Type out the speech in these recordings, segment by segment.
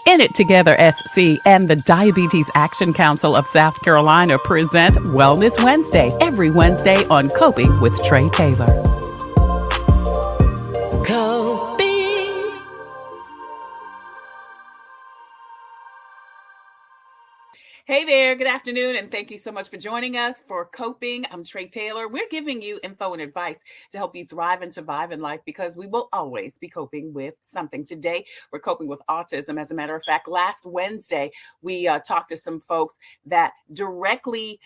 In It Together SC and the Diabetes Action Council of South Carolina present Wellness Wednesday every Wednesday on Coping with Trey Taylor. Coping. Hey there, good afternoon, and thank you so much for joining us for Coping. I'm Trey Taylor. We're giving you info and advice to help you thrive and survive in life because we will always be coping with something. Today, we're coping with autism. As a matter of fact, last Wednesday, we talked to some folks that directly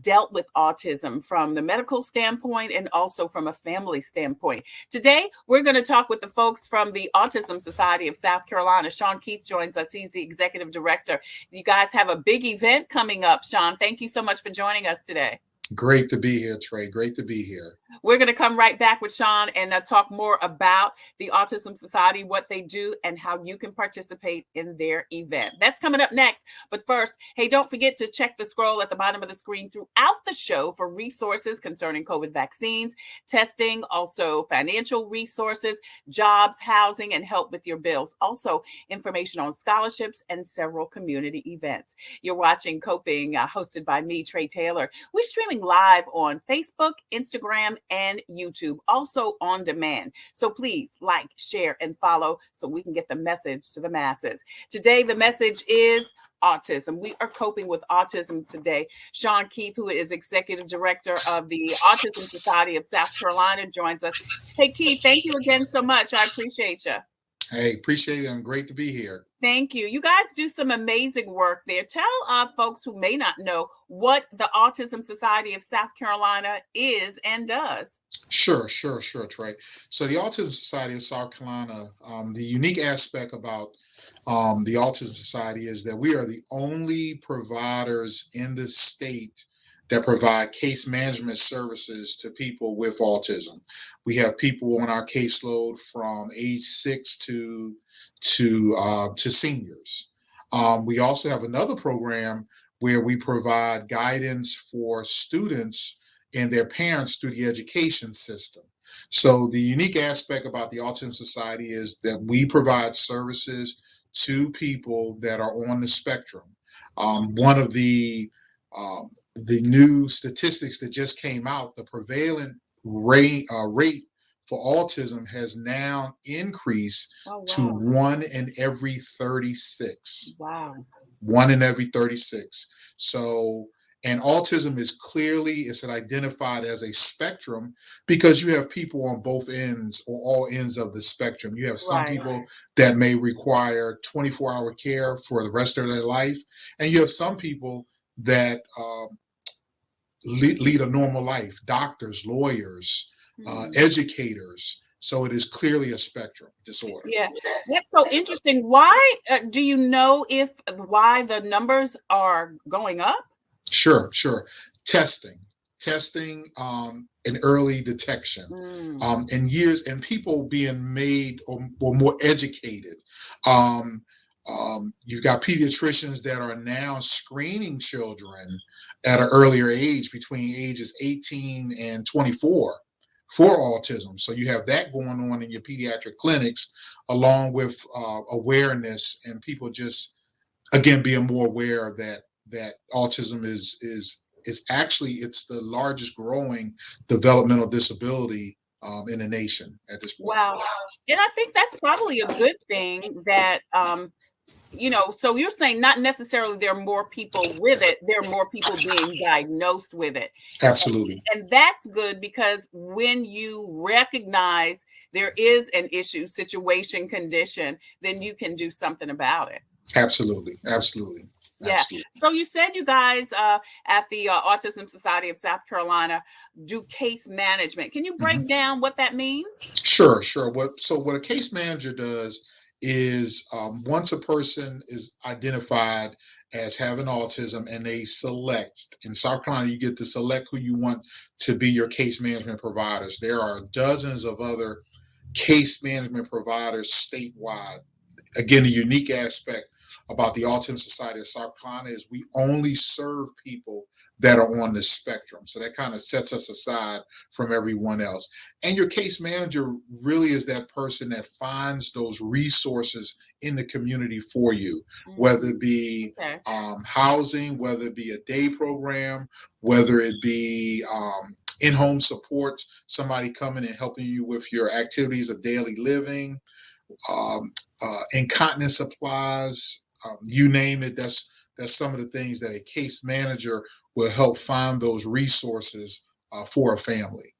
dealt with autism from the medical standpoint and also from a family standpoint. Today, we're going to talk with the folks from the Autism Society of South Carolina. Shawn Keith joins us. He's the executive director. You guys have a big event coming up, Shawn. Thank you so much for joining us today. Great to be here, Trey. Great to be here. We're going to come right back with Shawn and talk more about the Autism Society, what they do, and how you can participate in their event. That's coming up next. But first, hey, don't forget to check the scroll at the bottom of the screen throughout the show for resources concerning COVID vaccines, testing, also financial resources, jobs, housing, and help with your bills. Also, information on scholarships and several community events. You're watching Coping, hosted by me, Trey Taylor. We're streaming live on Facebook, Instagram, and YouTube, also on demand. So please like, share, and follow so we can get the message to the masses. Today, the message is autism. We are coping with autism today. Shawn Keith, who is executive director of the Autism Society of South Carolina, joins us. Hey, Keith, thank you again so much. I appreciate you. Hey, appreciate it. I'm great to be here. Thank you. You guys do some amazing work there. Tell folks who may not know what the Autism Society of South Carolina is and does. Sure, Trey. So the Autism Society of South Carolina, the unique aspect about the Autism Society is that we are the only providers in the state that provide case management services to people with autism. We have people on our caseload from age 6 to seniors. We also have another program where we provide guidance for students and their parents through the education system. So the unique aspect about the Autism Society is that we provide services to people that are on the spectrum. One of the new statistics that just came out, the prevalent rate for autism has now increased to 1 in every 36. Wow. 1 in every 36. So, and autism is clearly, it's identified as a spectrum because you have people on both ends or all ends of the spectrum. You have some people that may require 24-hour care for the rest of their life. And you have some people that lead a normal life, doctors, lawyers, educators. So it is clearly a spectrum disorder. Yeah, that's so interesting. Why do you know why the numbers are going up? Sure. Testing, and early detection, and people being made or more educated. You've got pediatricians that are now screening children at an earlier age, between ages 18 and 24, for autism. So you have that going on in your pediatric clinics, along with awareness and people just, again, being more aware that autism is actually, it's the largest growing developmental disability in the nation at this point. Wow. And I think that's probably a good thing that, so you're saying not necessarily there are more people with it, there are more people being diagnosed with it. Absolutely. And that's good because when you recognize there is an issue, situation, condition, then you can do something about it. Absolutely. Yeah. So you said you guys at the Autism Society of South Carolina do case management. Can you break down what that means? Sure. What a case manager does is once a person is identified as having autism and they select, in South Carolina, you get to select who you want to be your case management providers. There are dozens of other case management providers statewide. Again, the unique aspect about the Autism Society of South Carolina is we only serve people that are on the spectrum. So that kind of sets us aside from everyone else. And your case manager really is that person that finds those resources in the community for you, whether it be housing, whether it be a day program, whether it be in-home supports, somebody coming and helping you with your activities of daily living, incontinence supplies, you name it. That's some of the things that a case manager will help find those resources for a family.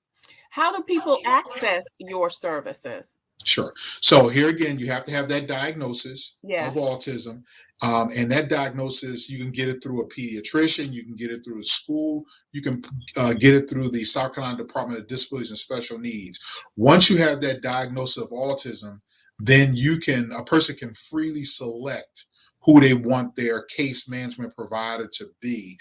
How do people access your services? Sure. So here again, you have to have that diagnosis of autism. And that diagnosis, you can get it through a pediatrician, you can get it through a school, you can get it through the South Carolina Department of Disabilities and Special Needs. Once you have that diagnosis of autism, then a person can freely select who they want their case management provider to be.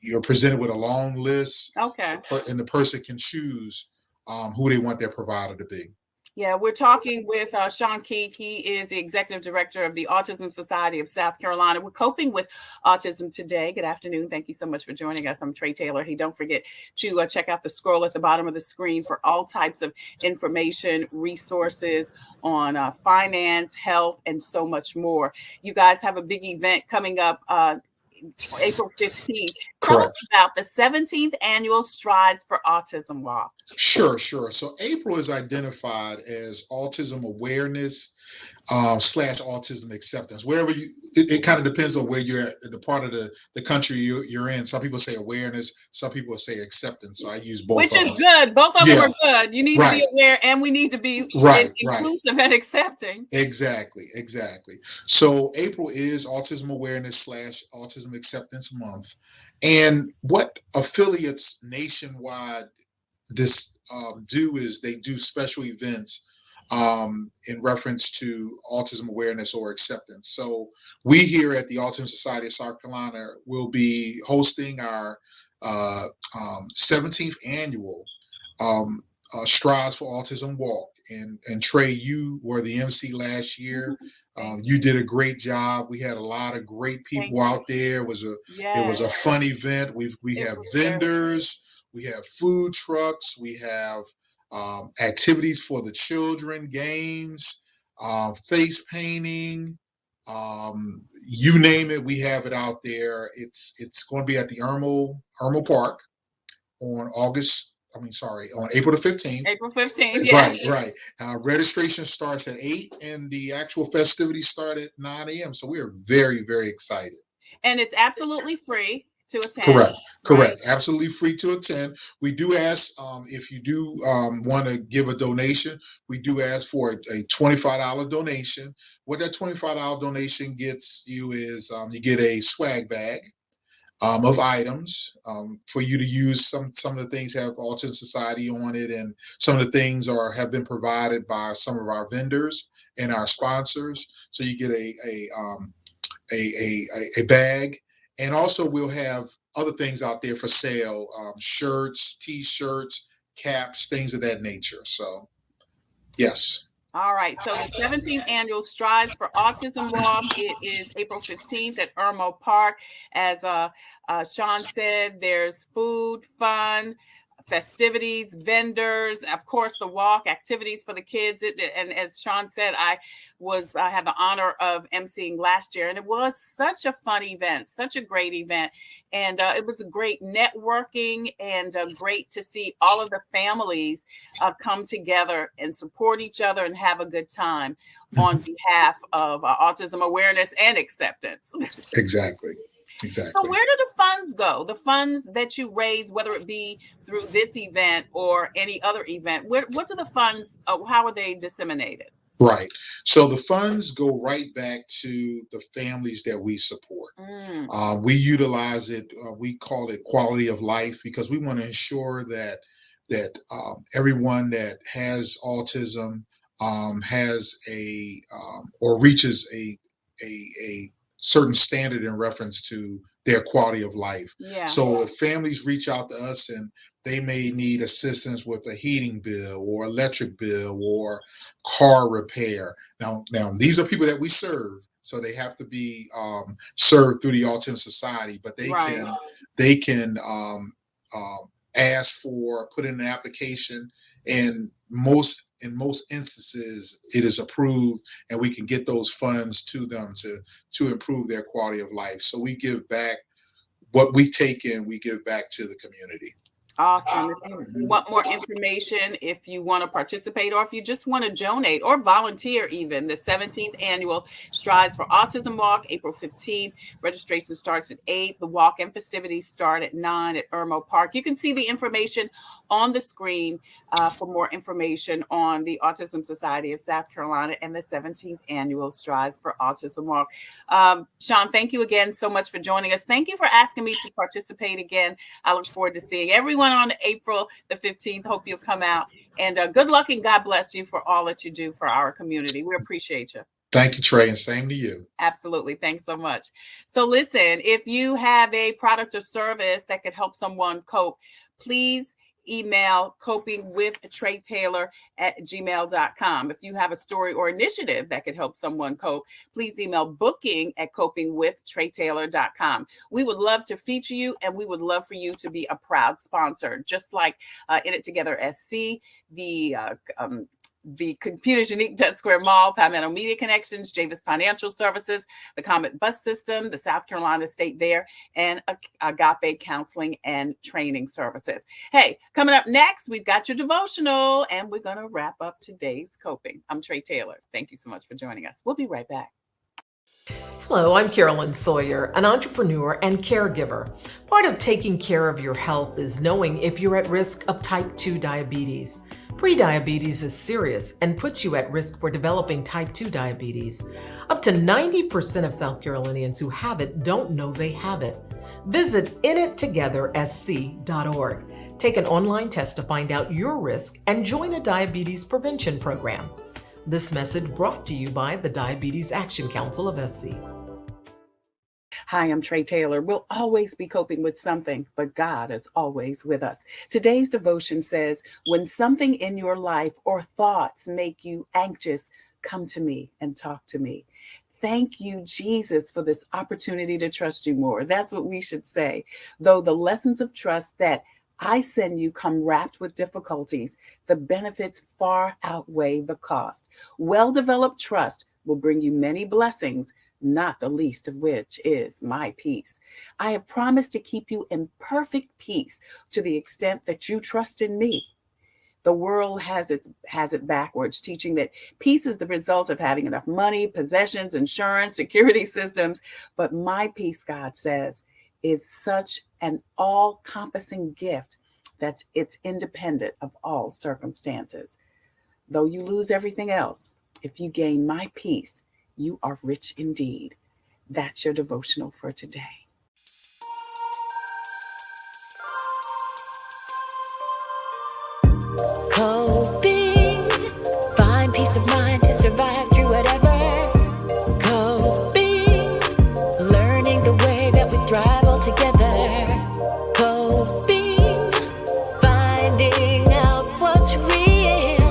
You're presented with a long list, and the person can choose who they want their provider to be. Yeah, we're talking with Shawn Keith. He is the executive director of the Autism Society of South Carolina. We're coping with autism today. Good afternoon. Thank you so much for joining us. I'm Trey Taylor. Hey, don't forget to check out the scroll at the bottom of the screen for all types of information, resources on finance, health, and so much more. You guys have a big event coming up April 15th. Tell us about the 17th annual Strides for Autism Walk. Sure. So April is identified as autism awareness / autism acceptance. Wherever it kind of depends on where you're at, the part of the country you're in. Some people say awareness, some people say acceptance. So I use both. Which is good. Both of them are good. You need to be aware, and we need to be inclusive and accepting. Exactly. So April is Autism Awareness / Autism Acceptance Month, and what affiliates nationwide do is they do special events in reference to autism awareness or acceptance. So we here at the Autism Society of South Carolina will be hosting our 17th annual Strides for Autism Walk. And Trey, you were the MC last year. You did a great job. We had a lot of great people out there. It was a fun event. We have vendors. We have food trucks. We have activities for the children, games, face painting, you name it. We have it out there. It's going to be at the Irmo Park on April the 15th. April 15th, yeah. Right. Registration starts at 8 and the actual festivities start at 9 a.m. So we are very, very excited. And it's absolutely free to attend. Correct. Absolutely free to attend. We do ask if you do want to give a donation, we do ask for a $25 donation. What that $25 donation gets you is you get a swag bag of items for you to use. Some of the things have Autism Society on it, and some of the things have been provided by some of our vendors and our sponsors. So you get a bag. And also we'll have other things out there for sale, shirts, T-shirts, caps, things of that nature. So, yes. All right. So the 17th annual Strides for Autism Walk, it is April 15th at Irmo Park. As Shawn said, there's food, fun, festivities, vendors, of course, the walk, activities for the kids. And as Shawn said, I had the honor of emceeing last year, and it was such a fun event, such a great event. And it was a great networking and great to see all of the families come together and support each other and have a good time on behalf of autism awareness and acceptance. Exactly. So where do the funds go? The funds that you raise, whether it be through this event or any other event, what do the funds, how are they disseminated? Right. So the funds go right back to the families that we support. We utilize it. We call it quality of life, because we want to ensure that everyone that has autism has or reaches a certain standard in reference to their quality of life. So if families reach out to us and they may need assistance with a heating bill or electric bill or car repair. Now these are people that we serve. So they have to be served through the Autism Society, but Right. they can ask for, put in an application, and in most instances it is approved, and we can get those funds to them to improve their quality of life. So we give back what we take in, we give back to the community. Awesome. If you want more information, if you want to participate, or if you just want to donate or volunteer, even the 17th annual Strides for Autism Walk, April 15th. Registration starts at 8. The walk and festivities start at 9 at Irmo Park. You can see the information on the screen for more information on the Autism Society of South Carolina and the 17th annual Strides for Autism Walk. Shawn, thank you again so much for joining us. Thank you for asking me to participate again. I look forward to seeing everyone on April the 15th. Hope you'll come out, and good luck and God bless you for all that you do for our community. We appreciate you. Thank you, Trey, and same to you. Absolutely. Thanks so much. So listen, if you have a product or service that could help someone cope, please email copingwithtreytailor@gmail.com. If you have a story or initiative that could help someone cope, please email booking@copingwithtreytailor.com. We would love to feature you, and we would love for you to be a proud sponsor, just like In It Together SC, the Computers Unique Dutch Square Mall, Palmetto Media Connections, Javis Financial Services, the Comet Bus System, the South Carolina State Fair, and Agape Counseling and Training Services. Hey, coming up next, we've got your devotional, and we're going to wrap up today's coping. I'm Trey Taylor. Thank you so much for joining us. We'll be right back. Hello, I'm Carolyn Sawyer, an entrepreneur and caregiver. Part of taking care of your health is knowing if you're at risk of type 2 diabetes. Prediabetes is serious and puts you at risk for developing type 2 diabetes. Up to 90% of South Carolinians who have it don't know they have it. Visit inittogethersc.org. Take an online test to find out your risk and join a diabetes prevention program. This message brought to you by the Diabetes Action Council of SC. Hi, I'm Trey Taylor. We'll always be coping with something, but God is always with us. Today's devotion says, when something in your life or thoughts make you anxious, come to me and talk to me. Thank you, Jesus, for this opportunity to trust you more. That's what we should say. Though the lessons of trust that I send you come wrapped with difficulties, the benefits far outweigh the cost. Well-developed trust will bring you many blessings, not the least of which is my peace. I have promised to keep you in perfect peace to the extent that you trust in me. The world has it backwards, teaching that peace is the result of having enough money, possessions, insurance, security systems. But my peace, God says, is such an all-encompassing gift that it's independent of all circumstances. Though you lose everything else, if you gain my peace, you are rich indeed. That's your devotional for today. Coping, find peace of mind to survive through whatever. Coping, learning the way that we thrive all together. Coping, finding out what's real.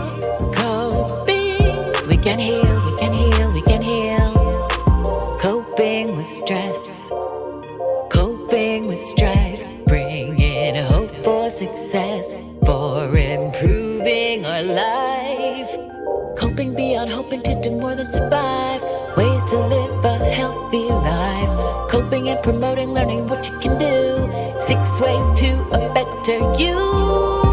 Coping, we can heal, we can heal, we can heal. Coping with stress, coping with strife, bringing hope for success, for improving our life. Coping beyond hoping to do more than survive, ways to live a healthy life. Coping and promoting, learning what you can do, 6 ways to a better you.